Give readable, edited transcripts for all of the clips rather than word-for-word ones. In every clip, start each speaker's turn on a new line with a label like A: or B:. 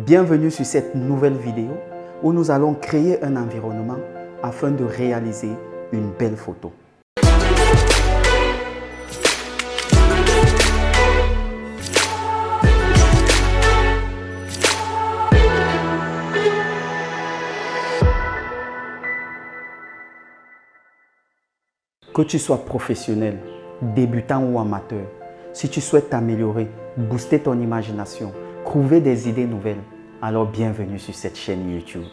A: Bienvenue sur cette nouvelle vidéo où nous allons créer un environnement afin de réaliser une belle photo. Que tu sois professionnel, débutant ou amateur, si tu souhaites t'améliorer, booster ton imagination, trouver des idées nouvelles, alors bienvenue sur cette chaîne YouTube.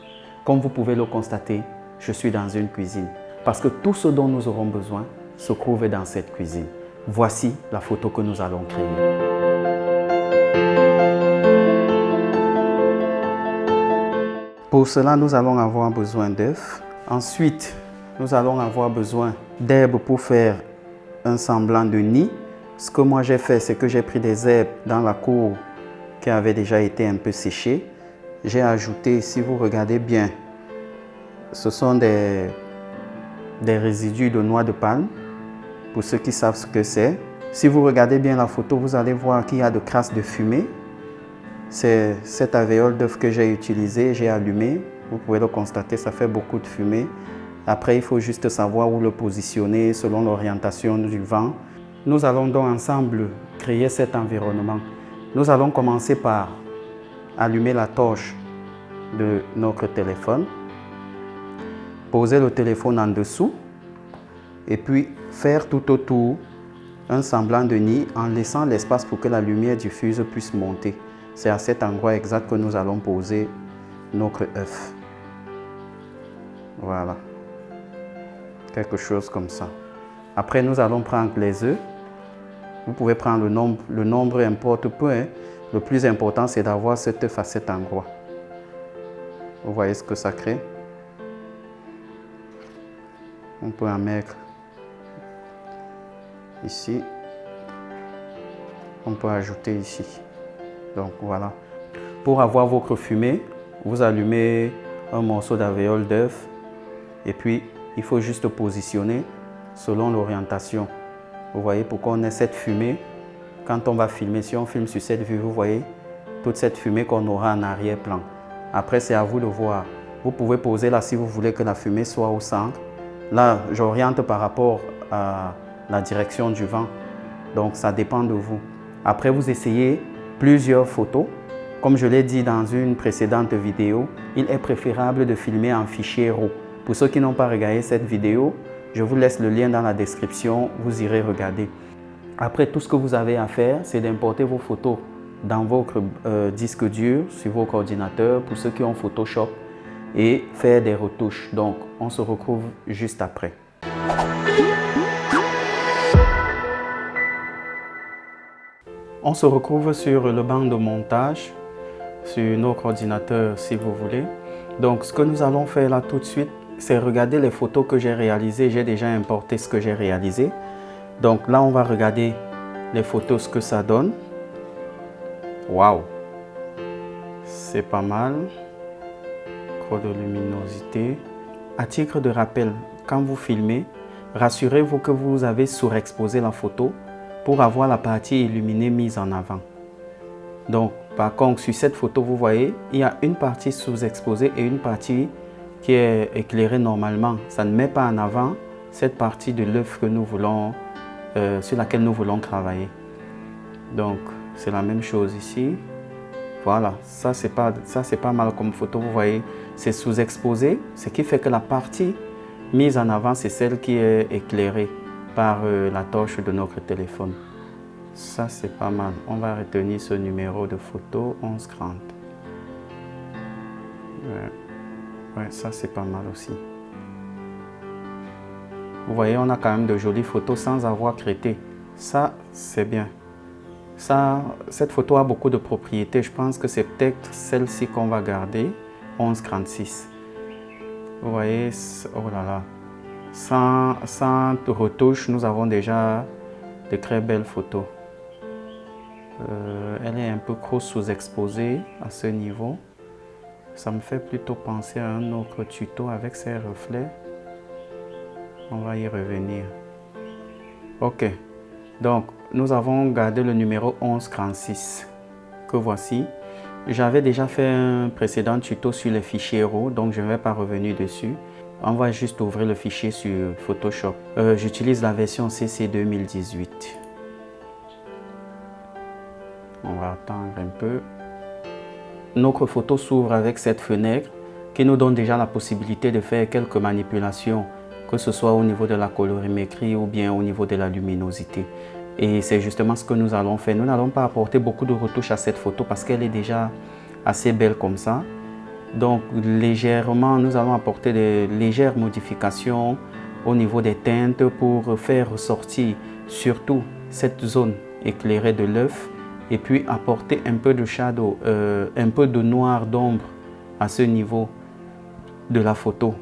A: Comme vous pouvez le constater, je suis dans une cuisine parce que tout ce dont nous aurons besoin se trouve dans cette cuisine. Voici la photo que nous allons créer. Pour cela, nous allons avoir besoin d'œufs. Ensuite, nous allons avoir besoin d'herbes pour faire un semblant de nid. Ce que moi j'ai fait, c'est que j'ai pris des herbes dans la cour qui avaient déjà été un peu séchées. J'ai ajouté, si vous regardez bien, ce sont des résidus de noix de palme, pour ceux qui savent ce que c'est. Si vous regardez bien la photo, vous allez voir qu'il y a de traces de fumée. C'est cette alvéole d'œuf que j'ai utilisée, j'ai allumé. Vous pouvez le constater, ça fait beaucoup de fumée. Après, il faut juste savoir où le positionner selon l'orientation du vent. Nous allons donc ensemble créer cet environnement. Nous allons commencer par allumer la torche de notre téléphone, poser le téléphone en dessous et puis faire tout autour un semblant de nid en laissant l'espace pour que la lumière diffuse puisse monter. C'est à cet endroit exact que nous allons poser notre œuf. Voilà. Quelque chose comme ça. Après, nous allons prendre les œufs. Vous pouvez prendre le nombre importe peu. Hein. Le plus important, c'est d'avoir cet œuf à cet endroit. Vous voyez ce que ça crée? On peut en mettre ici. On peut ajouter ici. Donc voilà. Pour avoir votre fumée, vous allumez un morceau d'alvéole d'œuf et puis il faut juste positionner selon l'orientation. Vous voyez pourquoi on a cette fumée. Quand on va filmer, si on filme sur cette vue, vous voyez toute cette fumée qu'on aura en arrière-plan. Après, c'est à vous de voir. Vous pouvez poser là si vous voulez que la fumée soit au centre. Là, j'oriente par rapport à la direction du vent. Donc, ça dépend de vous. Après, vous essayez plusieurs photos. Comme je l'ai dit dans une précédente vidéo, il est préférable de filmer en fichier RAW. Pour ceux qui n'ont pas regardé cette vidéo, je vous laisse le lien dans la description, vous irez regarder. Après, tout ce que vous avez à faire, c'est d'importer vos photos dans votre disque dur, sur votre ordinateur, pour ceux qui ont Photoshop, et faire des retouches. Donc, on se retrouve juste après. On se retrouve sur le banc de montage, sur notre ordinateur si vous voulez. Donc, ce que nous allons faire là tout de suite, c'est regarder les photos que j'ai réalisées. J'ai déjà importé ce que j'ai réalisé. Donc là, on va regarder les photos, ce que ça donne. Waouh! C'est pas mal. Trop de luminosité. À titre de rappel, quand vous filmez, rassurez-vous que vous avez surexposé la photo pour avoir la partie illuminée mise en avant. Donc, par contre, sur cette photo, vous voyez, il y a une partie sous-exposée et une partie qui est éclairée normalement. Ça ne met pas en avant cette partie de l'œuf que nous voulons, sur laquelle nous voulons travailler. Donc, c'est la même chose ici. Voilà, ça c'est pas mal comme photo, vous voyez, c'est sous-exposé, ce qui fait que la partie mise en avant, c'est celle qui est éclairée par la torche de notre téléphone. Ça, c'est pas mal. On va retenir ce numéro de photo 1130. Ouais, ça, c'est pas mal aussi. Vous voyez, on a quand même de jolies photos sans avoir crêté. Ça, c'est bien. Ça, cette photo a beaucoup de propriétés. Je pense que c'est peut-être celle-ci qu'on va garder. 1136. Vous voyez, oh là là. Sans retouche, nous avons déjà de très belles photos. Elle est un peu trop sous-exposée à ce niveau. Ça me fait plutôt penser à un autre tuto avec ses reflets. On va y revenir. Ok. Donc, nous avons gardé le numéro 1136 que voici. J'avais déjà fait un précédent tuto sur les fichiers RAW, donc je ne vais pas revenir dessus. On va juste ouvrir le fichier sur Photoshop. J'utilise la version CC 2018. On va attendre un peu. Notre photo s'ouvre avec cette fenêtre qui nous donne déjà la possibilité de faire quelques manipulations, que ce soit au niveau de la colorimétrie ou bien au niveau de la luminosité. Et c'est justement ce que nous allons faire. Nous n'allons pas apporter beaucoup de retouches à cette photo parce qu'elle est déjà assez belle comme ça. Donc légèrement, nous allons apporter des légères modifications au niveau des teintes pour faire ressortir surtout cette zone éclairée de l'œuf et puis apporter un peu de shadow, un peu de noir d'ombre à ce niveau de la photo.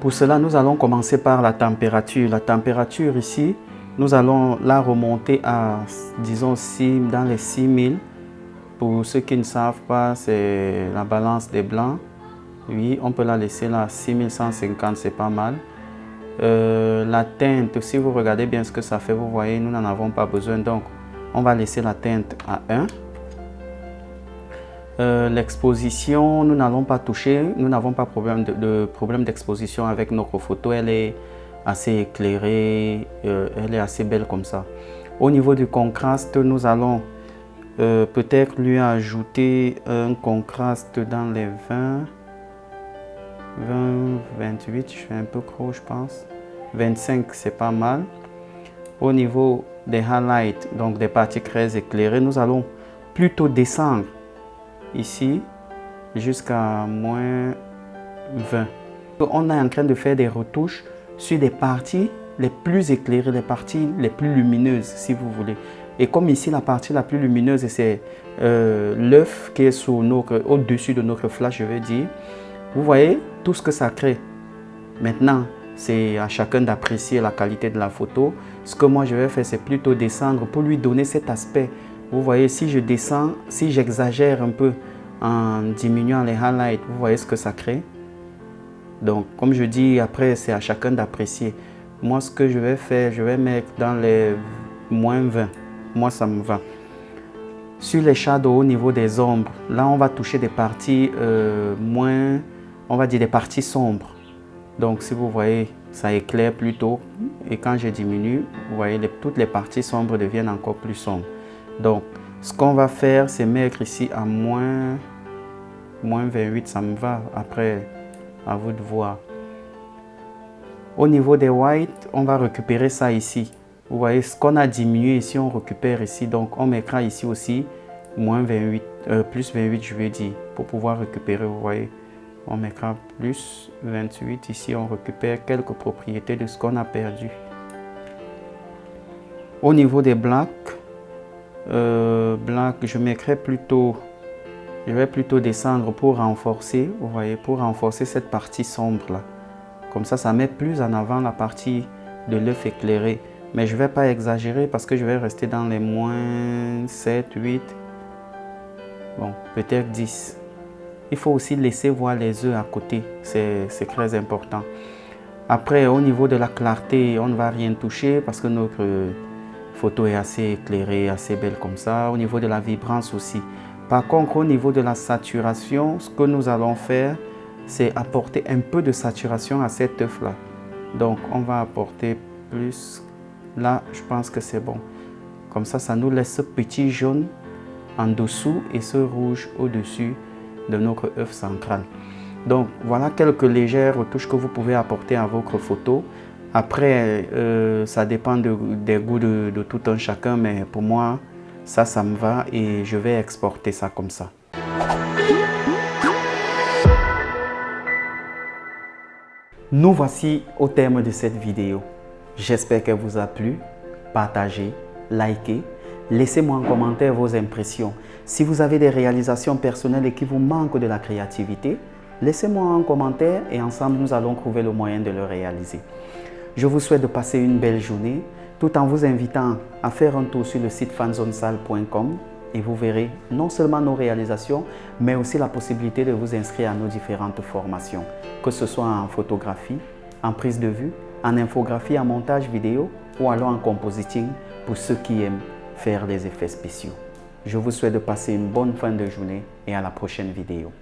A: Pour cela, nous allons commencer par la température. La température ici, nous allons la remonter à, disons, dans les 6000. Pour ceux qui ne savent pas, c'est la balance des blancs. Oui, on peut la laisser là à 6150, c'est pas mal. La teinte, si vous regardez bien ce que ça fait, vous voyez, nous n'en avons pas besoin. Donc, on va laisser la teinte à 1. L'exposition, nous n'allons pas toucher. Nous n'avons pas de problème d'exposition avec notre photo. Elle est assez éclairée, elle est assez belle comme ça. Au niveau du contraste, nous allons peut-être lui ajouter un contraste dans les 20, 28, je fais un peu trop je pense. 25 c'est pas mal. Au niveau des highlights, donc des parties très éclairées, nous allons plutôt descendre ici jusqu'à moins 20. On est en train de faire des retouches sur des parties les plus éclairées, les parties les plus lumineuses si vous voulez. Et comme ici, la partie la plus lumineuse, c'est l'œuf qui est au-dessus de notre flash, je veux dire. Vous voyez tout ce que ça crée. Maintenant, c'est à chacun d'apprécier la qualité de la photo. Ce que moi, je vais faire, c'est plutôt descendre pour lui donner cet aspect. Vous voyez, si je descends, si j'exagère un peu en diminuant les highlights, vous voyez ce que ça crée. Donc, comme je dis, après, c'est à chacun d'apprécier. Moi, ce que je vais faire, je vais mettre dans les moins 20. Moi, ça me va. Sur les shadows au niveau des ombres, là, on va toucher des parties moins, on va dire des parties sombres. Donc, si vous voyez, ça éclaire plutôt. Et quand je diminue, vous voyez, toutes les parties sombres deviennent encore plus sombres. Donc, ce qu'on va faire, c'est mettre ici à moins 28, ça me va. Après, à vous de voir. Au niveau des whites, on va récupérer ça ici. Vous voyez, ce qu'on a diminué ici, on récupère ici. Donc, on mettra ici aussi moins 28, plus 28, je veux dire, pour pouvoir récupérer. Vous voyez, on mettra plus 28. Ici, on récupère quelques propriétés de ce qu'on a perdu. Au niveau des blacks, je mettrai plutôt, je vais plutôt descendre pour renforcer, vous voyez, pour renforcer cette partie sombre là. Comme ça met plus en avant la partie de l'œuf éclairé. Mais je ne vais pas exagérer parce que je vais rester dans les moins 7, 8, bon, peut-être 10. Il faut aussi laisser voir les œufs à côté, c'est très important. Après, au niveau de la clarté, on ne va rien toucher parce que notre photo est assez éclairée, assez belle comme ça. Au niveau de la vibrance aussi. Par contre, au niveau de la saturation, ce que nous allons faire, c'est apporter un peu de saturation à cet œuf-là. Donc, on va apporter plus. Là, je pense que c'est bon. Comme ça nous laisse ce petit jaune en dessous et ce rouge au-dessus de notre œuf central. Donc, voilà quelques légères retouches que vous pouvez apporter à votre photo. Après, ça dépend des goûts de tout un chacun, mais pour moi, ça me va et je vais exporter ça comme ça. Nous voici au terme de cette vidéo. J'espère qu'elle vous a plu. Partagez, likez, laissez-moi en commentaire vos impressions. Si vous avez des réalisations personnelles et qui vous manquent de la créativité, laissez-moi en commentaire et ensemble nous allons trouver le moyen de le réaliser. Je vous souhaite de passer une belle journée tout en vous invitant à faire un tour sur le site fanzonesale.com et vous verrez non seulement nos réalisations, mais aussi la possibilité de vous inscrire à nos différentes formations, que ce soit en photographie, en prise de vue, en infographie, en montage vidéo ou alors en compositing pour ceux qui aiment faire les effets spéciaux. Je vous souhaite de passer une bonne fin de journée et à la prochaine vidéo.